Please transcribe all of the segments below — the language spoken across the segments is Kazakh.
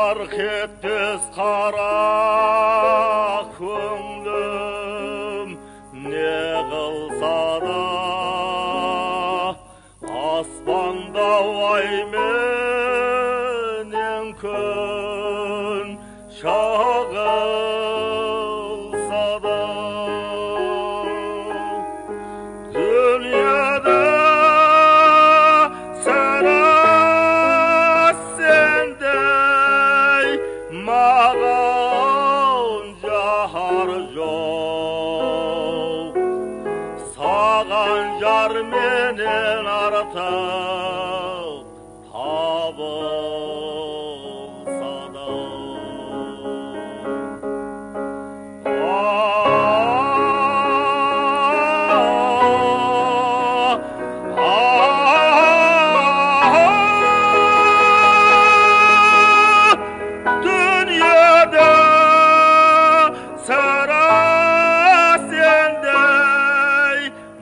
жарқ етпес қара көңлім не қылса да аспанда ай менен күн шағылса да дүниеде маған жар жоқ, саған жар менен артық табылса да.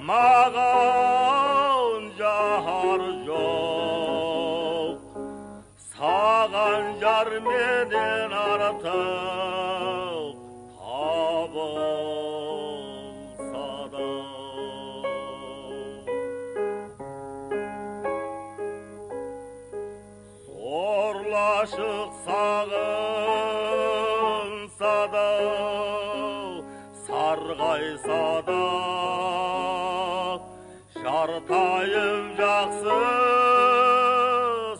Маған жар жоқ, саған жар менен артық табылса да. Сорлашық сағынса да, сарғайса да, жартайым жақсы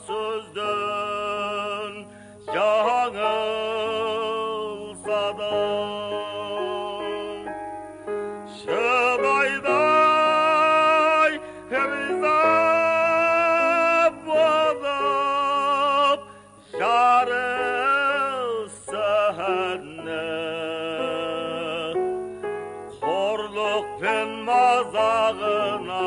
сөзден жаңылса да. Шыдайдай риза болып жарысыны қорлық пен мазағына